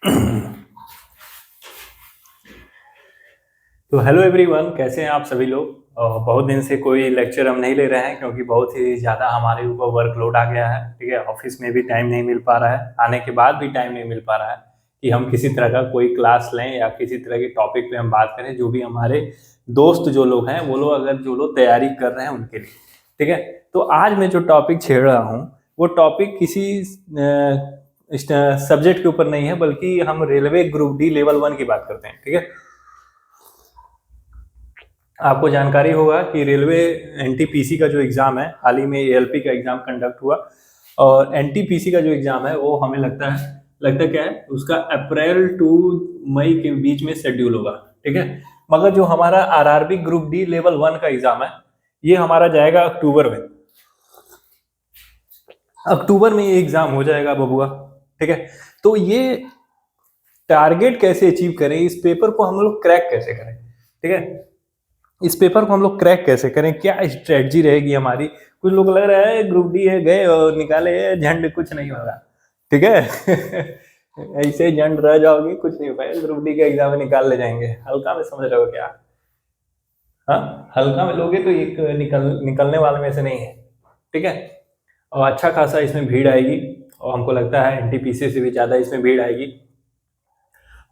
तो hello everyone, कैसे हैं आप सभी लोग। बहुत दिन से कोई लेक्चर हम नहीं ले रहे हैं क्योंकि बहुत ही ज़्यादा हमारे ऊपर वर्कलोड आ गया है। ठीक है, ऑफिस में भी टाइम नहीं मिल पा रहा है, आने के बाद भी टाइम नहीं मिल पा रहा है कि हम किसी तरह का कोई क्लास लें या किसी तरह के टॉपिक पे हम बात करें। जो भी हमारे दोस्त जो लोग हैं वो लोग अगर जो लोग तैयारी कर रहे हैं उनके लिए। ठीक है, तो आज मैं जो टॉपिक छेड़ रहा हूँ वो टॉपिक किसी सब्जेक्ट के ऊपर नहीं है, बल्कि हम रेलवे ग्रुप डी लेवल 1 की बात करते हैं। ठीक है, आपको जानकारी होगा कि रेलवे एनटीपीसी का जो एग्ज़ाम है, हाल ही में एएलपी का एग्ज़ाम कंडक्ट हुआ और एनटीपीसी का जो एग्ज़ाम है वो हमें लगता क्या है, उसका अप्रैल टू मई के बीच में शेड्यूल होगा। ठीक है, मगर जो हमारा आरआरबी ग्रुप डी लेवल 1 का एग्ज़ाम है ये हमारा जाएगा अक्टूबर में। अक्टूबर में ये एग्ज़ाम हो जाएगा बबुआ। ठीक है, तो ये टारगेट कैसे अचीव करें, इस पेपर को हम लोग क्रैक कैसे करें। ठीक है, इस पेपर को हम लोग क्रैक कैसे करें, क्या स्ट्रेटजी रहेगी हमारी। कुछ लोग लग रहा है ग्रुप डी है, गए और निकाले झंड, कुछ नहीं होगा। ठीक है ऐसे झंड रह जाओगे, कुछ नहीं होगा। ग्रुप डी का एग्जाम निकाल ले जाएंगे, हल्का में समझ रहे हो क्या। हाँ, हल्का में लोगे तो एक निकलने वाले में से नहीं है। ठीक है, और अच्छा खासा इसमें भीड़ आएगी और हमको लगता है एनटीपीसी से भी ज़्यादा इसमें भीड़ आएगी।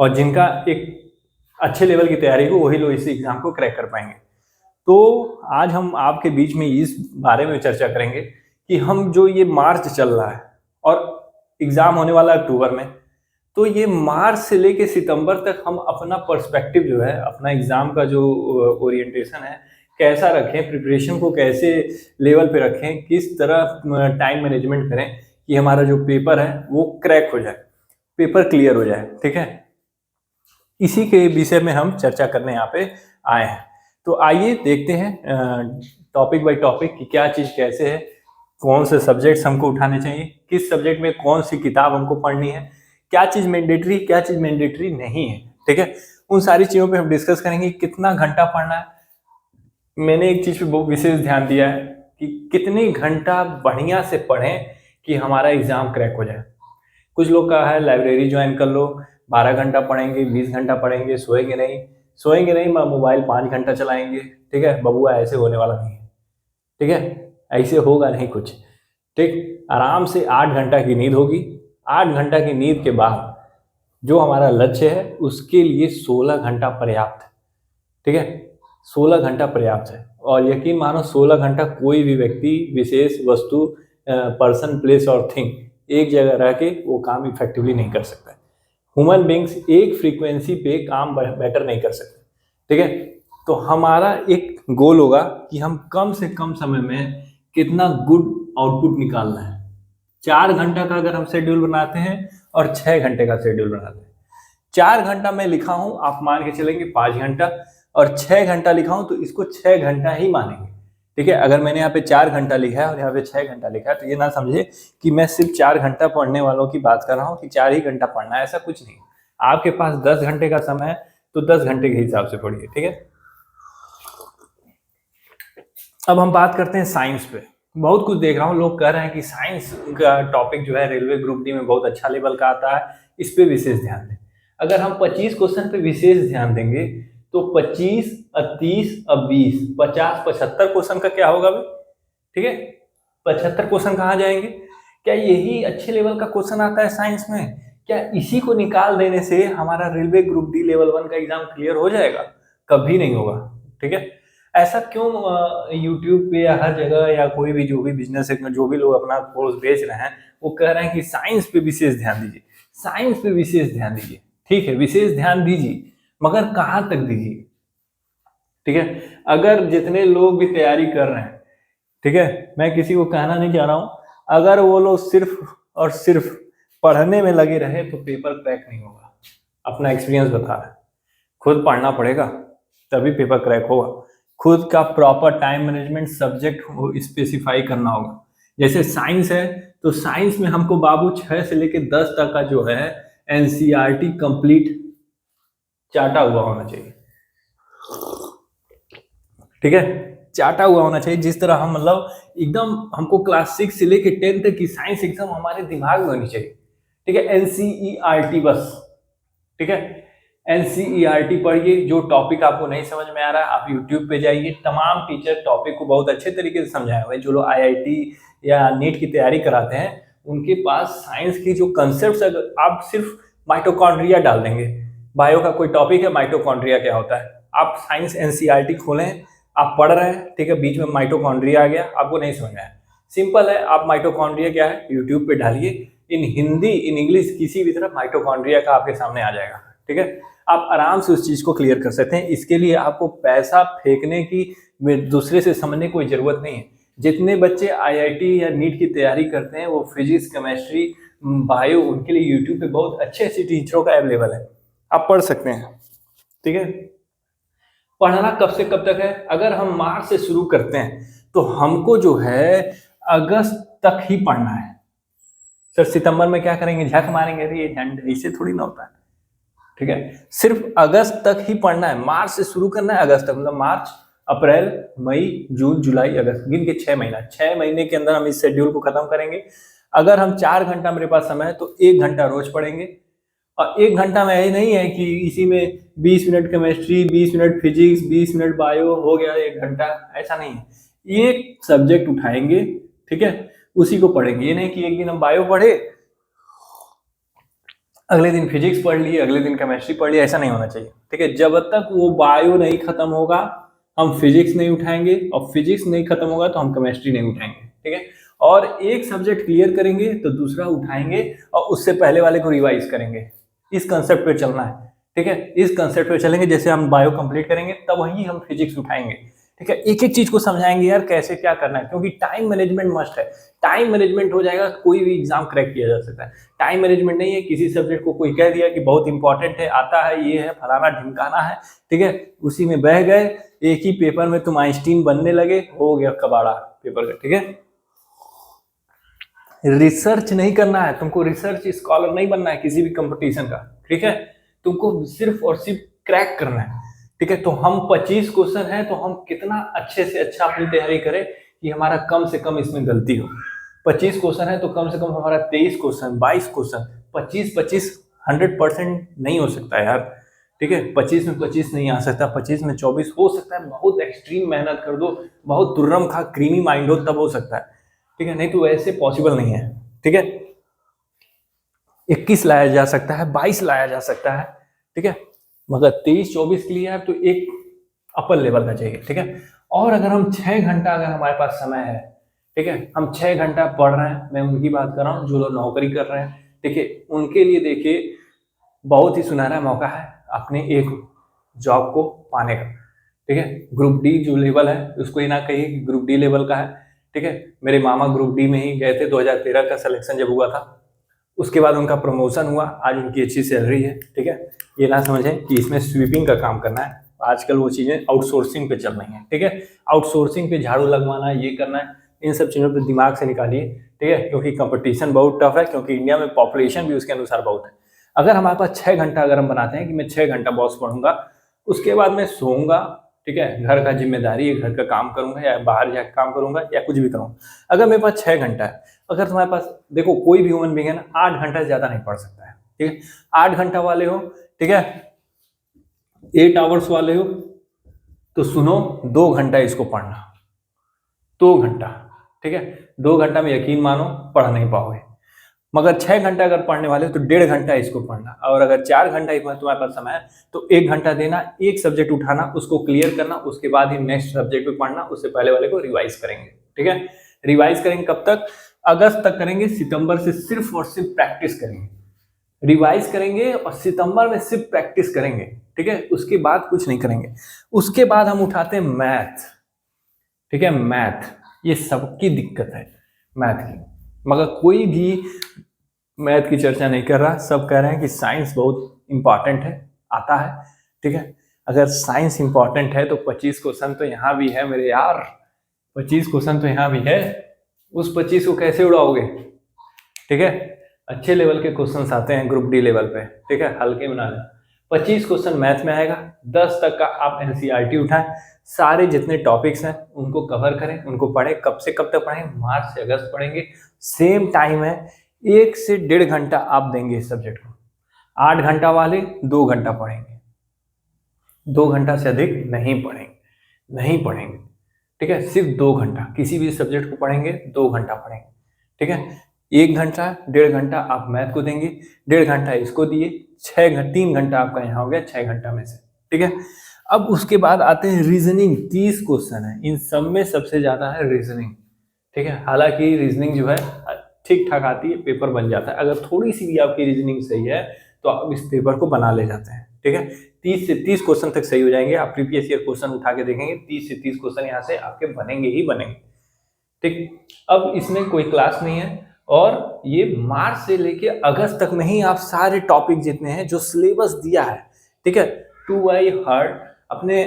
और जिनका एक अच्छे लेवल की तैयारी हो वही लोग इस एग्ज़ाम को क्रैक कर पाएंगे। तो आज हम आपके बीच में इस बारे में चर्चा करेंगे कि हम जो ये मार्च चल रहा है और एग्ज़ाम होने वाला है अक्टूबर में, तो ये मार्च से लेके सितंबर तक हम अपना पर्सपेक्टिव जो है, अपना एग्ज़ाम का जो ओरिएंटेशन है कैसा रखें, प्रिपरेशन को कैसे लेवल पे रखें, किस तरह टाइम मैनेजमेंट करें कि हमारा जो पेपर है वो क्रैक हो जाए, पेपर क्लियर हो जाए। ठीक है, इसी के विषय में हम चर्चा करने यहाँ पे आए हैं। तो आइए देखते हैं टॉपिक बाय टॉपिक कि क्या चीज़ कैसे है, कौन से सब्जेक्ट्स हमको उठाने चाहिए, किस सब्जेक्ट में कौन सी किताब हमको पढ़नी है, क्या चीज़ मैंडेटरी क्या चीज़ मैंडेटरी नहीं है। ठीक है, उन सारी चीज़ों पे हम डिस्कस करेंगे। कितना घंटा पढ़ना है, मैंने एक चीज़ पे बहुत विशेष ध्यान दिया है कि कितनी घंटा बढ़िया से पढ़ें कि हमारा एग्ज़ाम क्रैक हो जाए। कुछ लोग कहा है लाइब्रेरी ज्वाइन कर लो, 12 घंटा पढ़ेंगे, 20 घंटा पढ़ेंगे, सोएंगे नहीं, मोबाइल 5 घंटा चलाएंगे। ठीक है बबुआ, ऐसे होने वाला नहीं है। ठीक है, ऐसे होगा नहीं कुछ। ठीक, आराम से 8 घंटा की नींद होगी। 8 घंटा की नींद के बाद जो हमारा लक्ष्य है उसके लिए 16 घंटा पर्याप्त है। ठीक है, 16 घंटा पर्याप्त है। और यकीन मानो 16 घंटा कोई भी व्यक्ति, विशेष वस्तु, पर्सन, प्लेस और थिंग एक जगह रह के वो काम इफेक्टिवली नहीं कर सकता। ह्यूमन बींग्स एक फ्रीक्वेंसी पे काम बेटर नहीं कर सकते। ठीक है, तो हमारा एक गोल होगा कि हम कम से कम समय में कितना गुड आउटपुट निकालना है। 4 घंटा का अगर हम शेड्यूल बनाते हैं और 6 घंटे का शेड्यूल बनाते हैं। 4 घंटा मैं लिखा हूं, आप मान के चलेंगे 5 घंटा, और 6 घंटा लिखा हूं तो इसको 6 घंटा ही मानेंगे। ठीक है, अगर मैंने यहाँ पे 4 घंटा लिखा है और यहाँ पे 6 घंटा लिखा है तो ये ना समझे कि मैं सिर्फ 4 घंटा पढ़ने वालों की बात कर रहा हूँ कि 4 ही घंटा पढ़ना है, ऐसा कुछ नहीं। आपके पास 10 घंटे का समय है तो 10 घंटे के हिसाब से पढ़िए। ठीक है, अब हम बात करते हैं साइंस पे। बहुत कुछ देख रहा हूँ, लोग कह रहे हैं कि साइंस का टॉपिक जो है रेलवे ग्रुप डी में बहुत अच्छा लेवल का आता है, इस पे विशेष ध्यान दें। अगर हम 25 क्वेश्चन पे विशेष ध्यान देंगे तो 25 और 30 और 20 50 75 क्वेश्चन का क्या होगा भाई। ठीक है, 75 क्वेश्चन कहाँ जाएंगे। क्या यही अच्छे लेवल का क्वेश्चन आता है साइंस में? क्या इसी को निकाल देने से हमारा रेलवे ग्रुप डी लेवल 1 का एग्जाम क्लियर हो जाएगा? कभी नहीं होगा। ठीक है, ऐसा क्यों यूट्यूब पे या हर जगह या कोई भी जो भी बिजनेस है, जो भी लोग अपना कोर्स बेच रहे हैं वो कह रहे हैं कि साइंस पे विशेष ध्यान दीजिए, साइंस पे विशेष ध्यान दीजिए। ठीक है, विशेष ध्यान दीजिए, मगर कहाँ तक दीजिए। ठीक है, अगर जितने लोग भी तैयारी कर रहे हैं, ठीक है, मैं किसी को कहना नहीं चाह रहा हूँ, अगर वो लोग सिर्फ और सिर्फ पढ़ने में लगे रहे तो पेपर क्रैक नहीं होगा। अपना एक्सपीरियंस बता रहा है, खुद पढ़ना पड़ेगा तभी पेपर क्रैक होगा। खुद का proper time management subject specify करना होगा। जैसे साइंस है तो साइंस में हमको बाबू 6 से लेके 10 तक का जो है एनसीईआरटी कंप्लीट चाटा हुआ होना चाहिए। ठीक है, चाटा हुआ होना चाहिए, जिस तरह हम मतलब एकदम हमको क्लास 6 से लेके 10 तक की साइंस एकदम हमारे दिमाग में होनी चाहिए। ठीक है, एनसीईआरटी बस, ठीक है। एनसीईआरटी पढ़िए, जो टॉपिक आपको नहीं समझ में आ रहा है आप यूट्यूब पे जाइए, तमाम टीचर टॉपिक को बहुत अच्छे तरीके से समझाए हुए हैं। जो लोग आईआईटी या नीट की तैयारी कराते हैं उनके पास साइंस की जो कंसेप्ट, अगर आप सिर्फ माइटोकॉन्ड्रिया डाल देंगे, बायो का कोई टॉपिक है माइटोकॉन्ड्रिया क्या होता है, आप साइंस एनसीईआरटी खोलें, आप पढ़ रहे हैं, ठीक है, बीच में माइटोकॉन्ड्रिया आ गया, आपको नहीं समझ आया, सिंपल है, आप माइटोकॉन्ड्रिया क्या है यूट्यूब पे डालिए, इन हिंदी इन इंग्लिश किसी भी तरह माइटोकॉन्ड्रिया का आपके सामने आ जाएगा, ठीक है। आप आराम से उस चीज को क्लियर कर सकते हैं। इसके लिए आपको पैसा फेंकने की, दूसरे से समझने की कोई जरूरत नहीं है। जितने बच्चे आईआईटी या नीट की तैयारी करते हैं वो फिजिक्स, केमिस्ट्री, बायो, उनके लिए यूट्यूब पे बहुत अच्छे अच्छे टीचरों का अवेलेबल है, आप पढ़ सकते हैं, ठीक है। पढ़ना कब से कब तक है, अगर हम मार्च से शुरू करते हैं तो हमको जो है अगस्त तक ही पढ़ना है। सर सितंबर में क्या करेंगे, झक मारेंगे, अरे ये ठंड ऐसे थोड़ी ना होता है, ठीक है। सिर्फ अगस्त तक ही पढ़ना है, मार्च से शुरू करना है अगस्त तक, मतलब मार्च, अप्रैल, मई, जून, जुलाई, अगस्त, गिन के 6 महीना, 6 महीने के अंदर हम इस शेड्यूल को खत्म करेंगे। अगर हम 4 घंटा मेरे पास समय है तो 1 घंटा रोज पढ़ेंगे, और 1 घंटा में यही नहीं है कि इसी में 20 minute chemistry, 20 minute physics, 20 minute bio हो गया 1 घंटा, ऐसा नहीं है। एक सब्जेक्ट उठाएंगे, ठीक है, उसी को पढ़ेंगे। ये नहीं कि एक दिन हम बायो पढ़े, अगले दिन फिजिक्स पढ़ लिए, अगले दिन केमिस्ट्री पढ़ लिए, ऐसा नहीं होना चाहिए, ठीक है। जब तक वो बायो नहीं खत्म होगा हम फिजिक्स नहीं उठाएंगे, और फिजिक्स नहीं खत्म होगा तो हम केमिस्ट्री नहीं उठाएंगे, ठीक है। और एक सब्जेक्ट क्लियर करेंगे तो दूसरा उठाएंगे, और उससे पहले वाले को रिवाइज करेंगे। इस कंसेप्ट पे चलना है, ठीक है, इस कंसेप्ट पे चलेंगे। जैसे हम बायो कंप्लीट करेंगे तब वही हम फिजिक्स उठाएंगे, ठीक है। एक एक चीज को समझाएंगे यार कैसे क्या करना है, क्योंकि टाइम मैनेजमेंट मस्ट है। टाइम मैनेजमेंट हो जाएगा कोई भी एग्जाम क्रैक किया जा सकता है। टाइम मैनेजमेंट नहीं है, किसी सब्जेक्ट को कोई कह दिया कि बहुत इंपॉर्टेंट है, आता है, ये है, फलाना ढिमकाना है, ठीक है, उसी में बह गए, एक ही पेपर में तुम आइंस्टीन बनने लगे, हो गया कबाड़ा पेपर का, ठीक है। रिसर्च नहीं करना है तुमको, रिसर्च स्कॉलर नहीं बनना है किसी भी कंपटीशन का, ठीक है। तुमको सिर्फ और सिर्फ क्रैक करना है, ठीक है। तो हम 25 क्वेश्चन है तो हम कितना अच्छे से अच्छा अपनी तैयारी करें कि हमारा कम से कम इसमें गलती हो। 25 क्वेश्चन है तो कम से कम हमारा 23 क्वेश्चन, 22 क्वेश्चन, 25 100% नहीं हो सकता यार, ठीक है। 25 में 25 नहीं आ सकता, 25 में 24 हो सकता है, बहुत एक्सट्रीम मेहनत कर दो, बहुत दुर्रम खा क्रीमी माइंड हो तब हो सकता है, ठीक है, नहीं तो ऐसे पॉसिबल नहीं है, ठीक है। 21 लाया जा सकता है, 22 लाया जा सकता है, ठीक है, मगर 23-24 के लिए तो एक अपर लेवल का चाहिए, ठीक है। और अगर हम 6 घंटा अगर हमारे पास समय है, ठीक है, हम 6 घंटा पढ़ रहे हैं, मैं उनकी बात कर रहा हूँ जो लोग नौकरी कर रहे हैं, ठीक है, उनके लिए देखिए बहुत ही सुनहरा मौका है अपने एक जॉब को पाने का, ठीक है। ग्रुप डी जो लेवल है उसको ये ना कहिए कि ग्रुप डी लेवल का है, ठीक है। मेरे मामा ग्रुप डी में ही गए थे, 2013 का सिलेक्शन जब हुआ था, उसके बाद उनका प्रमोशन हुआ, आज उनकी अच्छी सैलरी है, ठीक है। ये ना समझें कि इसमें स्वीपिंग का काम करना है, आजकल वो चीज़ें आउटसोर्सिंग पे चल रही हैं, ठीक है। आउटसोर्सिंग पे झाड़ू लगवाना, ये करना है, इन सब चीज़ों पे दिमाग से निकालिए, ठीक है, क्योंकि कंपटीशन बहुत टफ है, क्योंकि इंडिया में पॉपुलेशन भी उसके अनुसार बहुत है। अगर हमारे पास 6 घंटा अगर हम बनाते हैं कि मैं 6 घंटा बॉस पढ़ूंगा, उसके बाद मैं सोऊंगा, ठीक है, घर का जिम्मेदारी है, घर का काम करूंगा या बाहर जाकर काम करूंगा या कुछ भी करूंगा। अगर मेरे पास 6 घंटा है, अगर तुम्हारे पास, देखो कोई भी ह्यूमन बीइंग है ना 8 घंटा से ज्यादा नहीं पढ़ सकता है, ठीक है। 8 घंटा वाले हो, ठीक है, 8 आवर्स वाले हो तो सुनो, 2 घंटा इसको पढ़ना, 2 घंटा, ठीक है। 2 घंटा में यकीन मानो पढ़ नहीं पाओगे, मगर 6 घंटा अगर पढ़ने वाले हो तो 1.5 घंटा इसको पढ़ना, और अगर 4 घंटा ही तुम्हारे पास समय है तो 1 घंटा देना, एक सब्जेक्ट उठाना, उसको क्लियर करना, उसके बाद ही नेक्स्ट सब्जेक्ट पे पढ़ना, उससे पहले वाले को रिवाइज करेंगे, ठीक है। रिवाइज करेंगे कब तक, अगस्त तक करेंगे, सितंबर से सिर्फ और सिर्फ प्रैक्टिस करेंगे, रिवाइज करेंगे और सितंबर में सिर्फ प्रैक्टिस करेंगे, ठीक है। उसके बाद कुछ नहीं करेंगे। उसके बाद हम उठाते हैं मैथ, ठीक है, मैथ, ये सबकी दिक्कत है मैथ की, मगर कोई भी मैथ की चर्चा नहीं कर रहा, सब कह रहे हैं कि साइंस बहुत इंपॉर्टेंट है, आता है, ठीक है। अगर साइंस इंपॉर्टेंट है तो 25 क्वेश्चन तो यहाँ भी है मेरे यार, 25 क्वेश्चन तो यहाँ भी है, उस 25 को कैसे उड़ाओगे, ठीक है। अच्छे लेवल के क्वेश्चन आते हैं ग्रुप डी लेवल पे, ठीक है, हल्के बना लें। 25 क्वेश्चन मैथ में आएगा, 10 तक का आप एनसीईआरटी उठाएं, सारे जितने टॉपिक्स हैं उनको कवर करें, उनको पढ़ें। कब से कब तक पढ़ें, मार्च से अगस्त पढ़ेंगे, सेम टाइम है, 1 से 1.5 घंटा आप देंगे इस सब्जेक्ट को, 8 घंटा वाले 2 घंटा पढ़ेंगे, 2 घंटा से अधिक नहीं पढ़ेंगे। ठीक है, सिर्फ 2 घंटा किसी भी सब्जेक्ट को पढ़ेंगे, 2 घंटा पढ़ेंगे। ठीक है, 1 घंटा 1.5 घंटा आप मैथ को देंगे, 1.5 घंटा इसको दिए, 3 घंटा आपका यहाँ हो गया 6 घंटा में से। ठीक है, अब उसके बाद आते हैं रीजनिंग। 30 क्वेश्चन है, इन सब में सबसे ज्यादा है रीजनिंग। ठीक है, हालांकि रीजनिंग जो है ठीक ठाक आती है, पेपर बन जाता है। अगर थोड़ी सी भी आपकी रीजनिंग सही है तो आप इस पेपर को बना ले जाते हैं। ठीक है, 30 से 30 क्वेश्चन तक सही हो जाएंगे। आप प्रीवियस ईयर क्वेश्चन उठा के देखेंगे, 30 से 30 क्वेश्चन यहाँ से आपके बनेंगे ही बनेंगे। ठीक, अब इसमें कोई क्लास नहीं है और ये मार्च से लेके अगस्त तक में ही आप सारे टॉपिक जितने हैं जो सिलेबस दिया है, ठीक है, टू बाई हार्ट अपने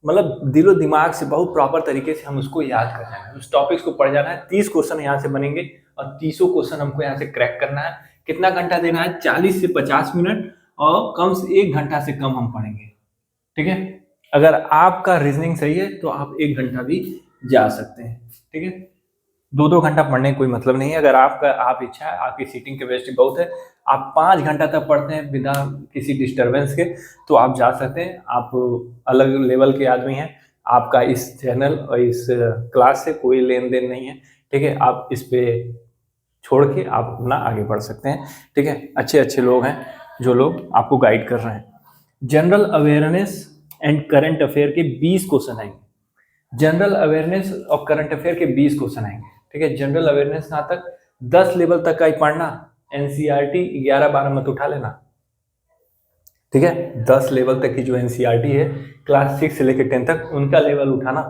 मतलब दिलो दिमाग से बहुत प्रॉपर तरीके से हम उसको याद कर जाना है, उस टॉपिक्स को पढ़ जाना है। 30 क्वेश्चन यहाँ से बनेंगे और 30 क्वेश्चन हमको यहाँ से क्रैक करना है। कितना घंटा देना है? 40 से 50 मिनट और कम से 1 घंटा से कम हम पढ़ेंगे। ठीक है, अगर आपका रीजनिंग सही है तो आप 1 घंटा भी जा सकते हैं। ठीक है, 2-2 घंटा पढ़ने का कोई मतलब नहीं है। अगर आप इच्छा है, आपकी सीटिंग कैपेसिटी बहुत है, आप 5 घंटा तक पढ़ते हैं बिना किसी डिस्टरबेंस के, तो आप जा सकते हैं। आप अलग लेवल के आदमी हैं, आपका इस चैनल और इस क्लास से कोई लेन देन नहीं है। ठीक है, आप इस पे छोड़ के आप अपना आगे बढ़ सकते हैं। ठीक है, अच्छे अच्छे लोग हैं जो लोग आपको गाइड कर रहे हैं। General awareness and current affair के 20 क्वेश्चन आएंगे। जनरल अवेयरनेस और करंट अफेयर के 20 क्वेश्चन आएंगे। ठीक है, जनरल अवेयरनेस कहाँ तक? 10 लेवल तक का ही पढ़ना, एनसीईआरटी 11-12 मत उठा लेना। ठीक है, 10 लेवल तक की जो एनसीईआरटी है क्लास 6 से लेकर 10 तक, उनका लेवल उठाना।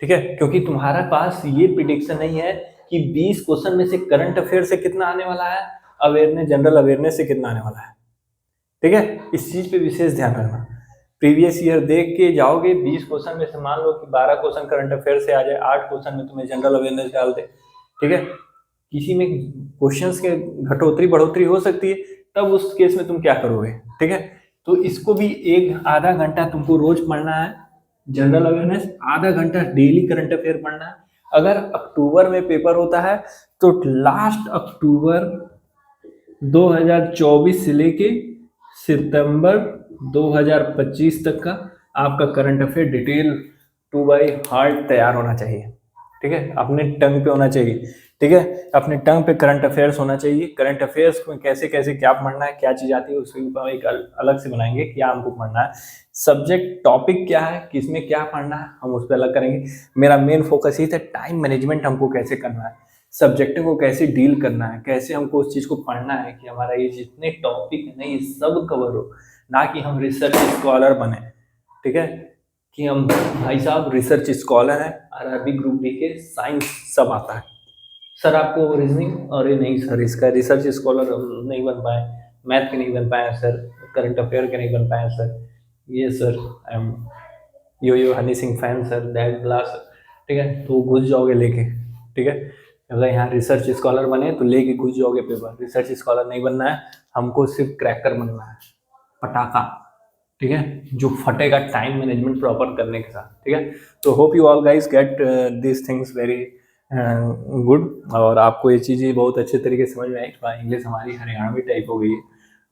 ठीक है, क्योंकि तुम्हारा पास ये प्रिडिक्शन नहीं है कि 20 क्वेश्चन में से करंट अफेयर से कितना आने वाला है, अवेयरनेस जनरल अवेयरनेस से कितना आने वाला है। ठीक है, इस चीज पे विशेष ध्यान रखना। प्रीवियस ईयर देख के जाओगे, 20 क्वेश्चन में से मान लो कि 12 क्वेश्चन करंट अफेयर से आ जाए, 8 क्वेश्चन में तुम्हें जनरल अवेयरनेस डाल दे। ठीक है, किसी में क्वेश्चंस के घटोतरी बढ़ोतरी हो सकती है, तब उस केस में तुम क्या करोगे। ठीक है, तो इसको भी 1-आधा घंटा तुमको रोज पढ़ना है जनरल अवेयरनेस, आधा घंटा डेली करंट अफेयर पढ़ना है। अगर अक्टूबर में पेपर होता है तो लास्ट अक्टूबर 2024 से लेके सितंबर 2025 तक का आपका current affair detail 2 by heart तैयार होना चाहिए। ठीक है, अपने टंग पे होना चाहिए। ठीक है, अपने टंग पे करंट अफेयर्स होना चाहिए। करंट अफेयर्स में कैसे कैसे क्या पढ़ना है, क्या चीज आती है, उसके ऊपर एक अलग से बनाएंगे क्या हमको पढ़ना है, सब्जेक्ट टॉपिक क्या है, किसमें क्या पढ़ना है, हम उस पर अलग करेंगे। मेरा मेन फोकस ये था टाइम मैनेजमेंट हमको कैसे करना है, सब्जेक्ट को कैसे डील करना है, कैसे हमको उस चीज को पढ़ना है कि हमारा ये जितने टॉपिक है ना ये सब कवर हो, ना कि हम रिसर्च स्कॉलर बने। ठीक है, कि हम भाई साहब रिसर्च स्कॉलर हैं, आरआरबी ग्रुप डी के साइंस सब आता है सर आपको रीजनिंग, और ये नहीं सर इसका रिसर्च स्कॉलर नहीं बन पाए, मैथ के नहीं बन पाए सर, करंट अफेयर के नहीं बन पाए सर, ये sir I am yo Honey Singh fan sir, that blah sir. ठीक है, तो घुस जाओगे लेके। ठीक है, अगर यहाँ रिसर्च स्कॉलर बने तो लेके घुस जाओगे पेपर। रिसर्च स्कॉलर नहीं बनना है, हमको सिर्फ क्रैकर बनना है, पटाखा। ठीक है, जो फटेगा टाइम मैनेजमेंट प्रॉपर करने के साथ। ठीक है, तो hope you all guys get this things very good, और आपको ये चीज़ें बहुत अच्छे तरीके से समझ में आई। थोड़ा इंग्लिश हमारी हरियाणवी टाइप हो गई है,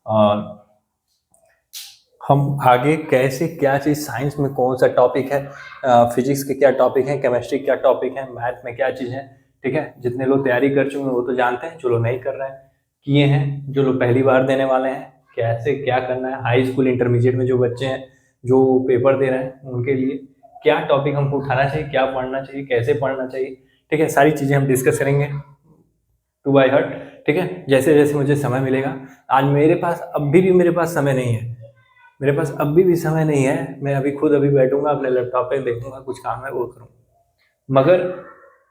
और हम आगे कैसे क्या चीज़, साइंस में कौन सा टॉपिक है, फिजिक्स के क्या टॉपिक है, केमिस्ट्री क्या टॉपिक है, मैथ में क्या चीज़ है। ठीक है, जितने लोग तैयारी कर चुके हैं वो तो जानते हैं, जो लोग नहीं कर रहे हैं किए हैं, जो लोग पहली बार देने वाले हैं कैसे क्या करना है, हाई स्कूल इंटरमीडिएट में जो बच्चे हैं जो पेपर दे रहे हैं उनके लिए क्या टॉपिक हमको उठाना चाहिए, क्या पढ़ना चाहिए, कैसे पढ़ना चाहिए। ठीक है, सारी चीज़ें हम डिस्कस करेंगे 2 बाई हार्ट। ठीक है, जैसे जैसे मुझे समय मिलेगा। आज मेरे पास अभी भी मेरे पास समय नहीं है, मेरे पास अभी भी समय नहीं है। मैं अभी खुद अभी बैठूंगा अपने लैपटॉप पे, देखूंगा कुछ काम है वो करूँगा, मगर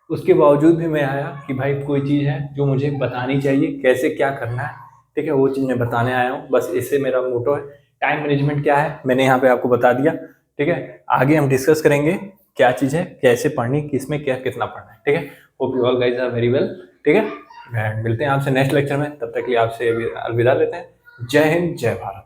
उसके बावजूद भी मैं आया कि भाई कोई चीज़ है जो मुझे बतानी चाहिए, कैसे क्या करना है। ठीक है, वो चीज़ मैं बताने आया हूँ, बस इससे मेरा मोटो है। टाइम मैनेजमेंट क्या है मैंने यहाँ पे आपको बता दिया। ठीक है, आगे हम डिस्कस करेंगे क्या चीज़ है, कैसे पढ़नी, किसमें क्या कितना पढ़ना है। ठीक है, hope you all guys are very well. ठीक है, मिलते हैं आपसे नेक्स्ट लेक्चर में, तब तक के लिए आपसे अलविदा लेते हैं। जय हिंद, जय भारत।